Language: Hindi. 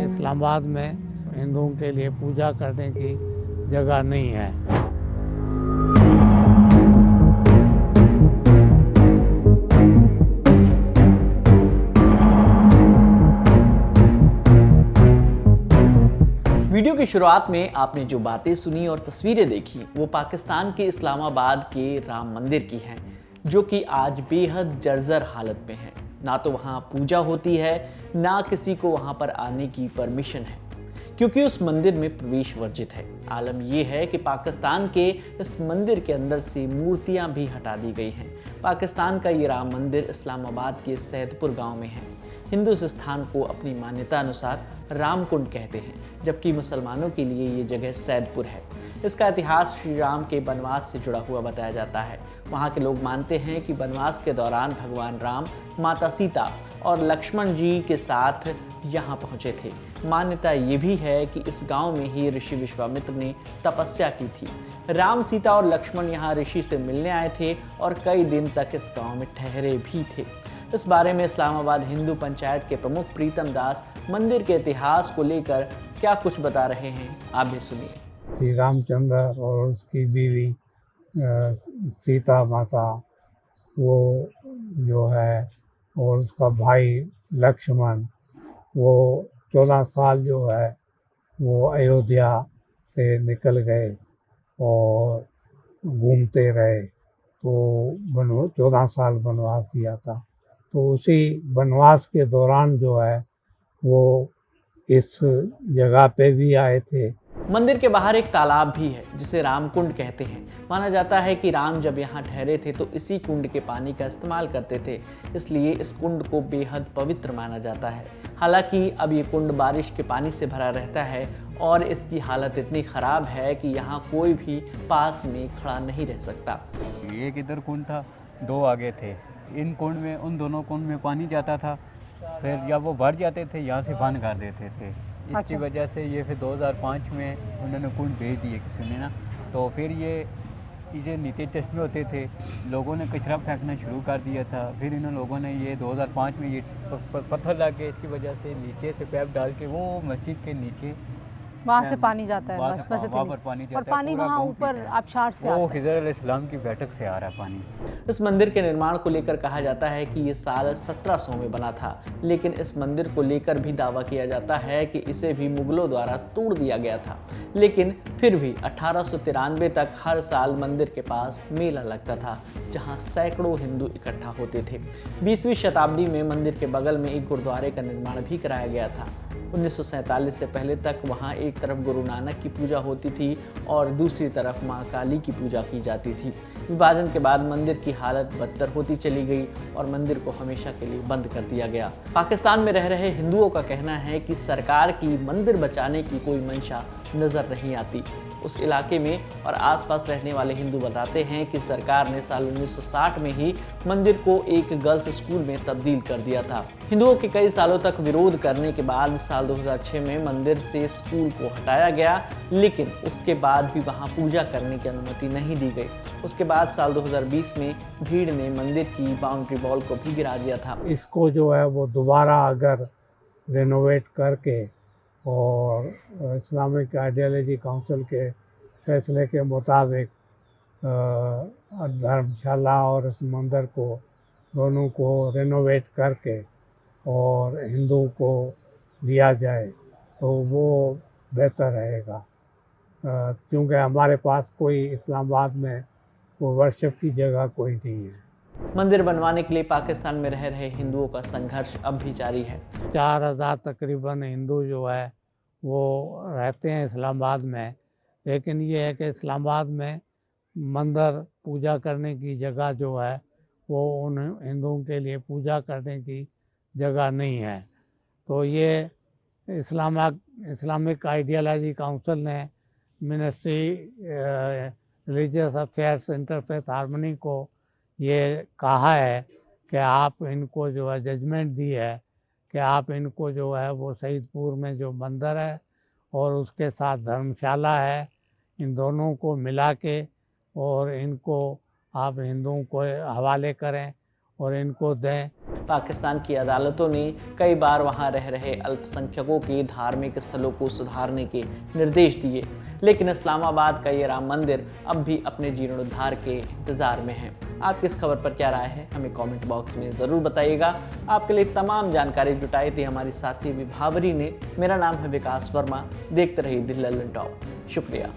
इस्लामाबाद में हिंदुओं के लिए पूजा करने की जगह नहीं है। वीडियो की शुरुआत में आपने जो बातें सुनी और तस्वीरें देखी वो पाकिस्तान के इस्लामाबाद के राम मंदिर की हैं, जो कि आज बेहद जर्जर हालत में है। ना तो वहाँ पूजा होती है, ना किसी को वहाँ पर आने की परमिशन है, क्योंकि उस मंदिर में प्रवेश वर्जित है। आलम यह है कि पाकिस्तान के इस मंदिर के अंदर से मूर्तियां भी हटा दी गई हैं। पाकिस्तान का ये राम मंदिर इस्लामाबाद के सैदपुर गांव में है। हिंदू इस स्थान को अपनी मान्यता अनुसार रामकुंड कहते हैं, जबकि मुसलमानों के लिए ये जगह सैदपुर है। इसका इतिहास श्री राम के वनवास से जुड़ा हुआ बताया जाता है। वहाँ के लोग मानते हैं कि वनवास के दौरान भगवान राम, माता सीता और लक्ष्मण जी के साथ यहाँ पहुँचे थे। मान्यता ये भी है कि इस गांव में ही ऋषि विश्वामित्र ने तपस्या की थी। राम, सीता और लक्ष्मण यहाँ ऋषि से मिलने आए थे और कई दिन तक इस गांव में ठहरे भी थे। इस बारे में इस्लामाबाद हिंदू पंचायत के प्रमुख प्रीतम दास मंदिर के इतिहास को लेकर क्या कुछ बता रहे हैं, आप भी सुनिए। श्री रामचंद्र और उसकी बीवी सीता माता, वो जो है, और उसका भाई लक्ष्मण, वो 14 साल जो है वो अयोध्या से निकल गए और घूमते रहे। तो 14 साल वनवास दिया था। तो उसी वनवास के दौरान जो है वो इस जगह पे भी आए थे। मंदिर के बाहर एक तालाब भी है जिसे रामकुंड कहते हैं। माना जाता है कि राम जब यहाँ ठहरे थे तो इसी कुंड के पानी का इस्तेमाल करते थे, इसलिए इस कुंड को बेहद पवित्र माना जाता है। हालांकि अब ये कुंड बारिश के पानी से भरा रहता है और इसकी हालत इतनी ख़राब है कि यहाँ कोई भी पास में खड़ा नहीं रह सकता। एक इधर कुंड था, 2 आगे थे। इन कुंड में, उन दोनों कुंड में पानी जाता था, फिर जब वो भर जाते थे यहाँ से बंद कर देते थे। इसकी वजह से ये फिर 2005 में उन्होंने कुंड भेज दिए किसी ने ना। तो फिर ये नीचे चश्मे होते थे, लोगों ने कचरा फेंकना शुरू कर दिया था। फिर इन लोगों ने ये 2005 में ये पत्थर ला के इसकी वजह से नीचे से पैप डाल के वो मस्जिद के नीचे वहाँ से पानी जाता है, वहाँ बस पर पानी जाता और है, पानी पूरा वहाँ गाँव ऊपर पीता है। आबशार से वो आता है। खिज़र अलैहिस्सलाम की बैठक से आ रहा है पानी। इस मंदिर के निर्माण को लेकर कहा जाता है कि ये साल 1700 में बना था, लेकिन इस मंदिर को लेकर भी दावा किया जाता है कि इसे भी मुगलों द्वारा तोड़ दिया गया था। लेकिन फिर भी 1893 तक हर साल मंदिर के पास मेला लगता था, जहां सैकड़ों हिंदू इकट्ठा होते थे। 20वीं शताब्दी में मंदिर के बगल में एक गुरुद्वारे का निर्माण भी कराया गया था। 1947 से पहले तक वहाँ एक तरफ गुरु नानक की पूजा होती थी और दूसरी तरफ माँ काली की पूजा की जाती थी। विभाजन के बाद मंदिर की हालत बदतर होती चली गई और मंदिर को हमेशा के लिए बंद कर दिया गया। पाकिस्तान में रह रहे हिंदुओं का कहना है कि सरकार की मंदिर बचाने की कोई मंशा नजर नहीं आती। उस इलाके में और आसपास रहने वाले हिंदू बताते हैं कि सरकार ने साल 1960 में ही मंदिर को एक गर्ल्स स्कूल में तब्दील कर दिया था। हिंदुओं के कई सालों तक विरोध करने के बाद साल 2006 में मंदिर से स्कूल को हटाया गया, लेकिन उसके बाद भी वहां पूजा करने की अनुमति नहीं दी गई। उसके बाद साल 2020 में भीड़ ने मंदिर की बाउंड्री वॉल को भी गिरा दिया था। इसको जो है वो दोबारा अगर रेनोवेट करके और इस्लामिक आइडियोलॉजी काउंसिल के फैसले के मुताबिक धर्मशाला और इस मंदिर को दोनों को रेनोवेट करके और हिंदू को दिया जाए तो वो बेहतर रहेगा, क्योंकि हमारे पास कोई इस्लामाबाद में कोई वर्शिप की जगह कोई नहीं है। मंदिर बनवाने के लिए पाकिस्तान में रह रहे हिंदुओं का संघर्ष अब भी जारी है। 4000 तकरीबन हिंदू जो है वो रहते हैं इस्लामाबाद में, लेकिन ये है कि इस्लामाबाद में मंदिर पूजा करने की जगह जो है वो उन हिंदुओं के लिए पूजा करने की जगह नहीं है। तो ये इस्लामिक आइडियोलॉजी काउंसिल ने ministry religious affairs interfaith harmony को ये कहा है कि आप इनको जो है जजमेंट दी है कि आप इनको जो है वो सईदपुर में जो मंदिर है और उसके साथ धर्मशाला है, इन दोनों को मिला के और इनको आप हिंदुओं को हवाले करें और इनको दें। पाकिस्तान की अदालतों ने कई बार वहां रह रहे अल्पसंख्यकों के धार्मिक स्थलों को सुधारने के निर्देश दिए, लेकिन इस्लामाबाद का ये राम मंदिर अब भी अपने जीर्णोद्धार के इंतजार में है। आपकी इस खबर पर क्या राय है, हमें कमेंट बॉक्स में ज़रूर बताइएगा। आपके लिए तमाम जानकारी जुटाई थी हमारी साथी विभावरी ने। मेरा नाम है विकास वर्मा। देखते रहिए दिल लल्लन टॉप। शुक्रिया।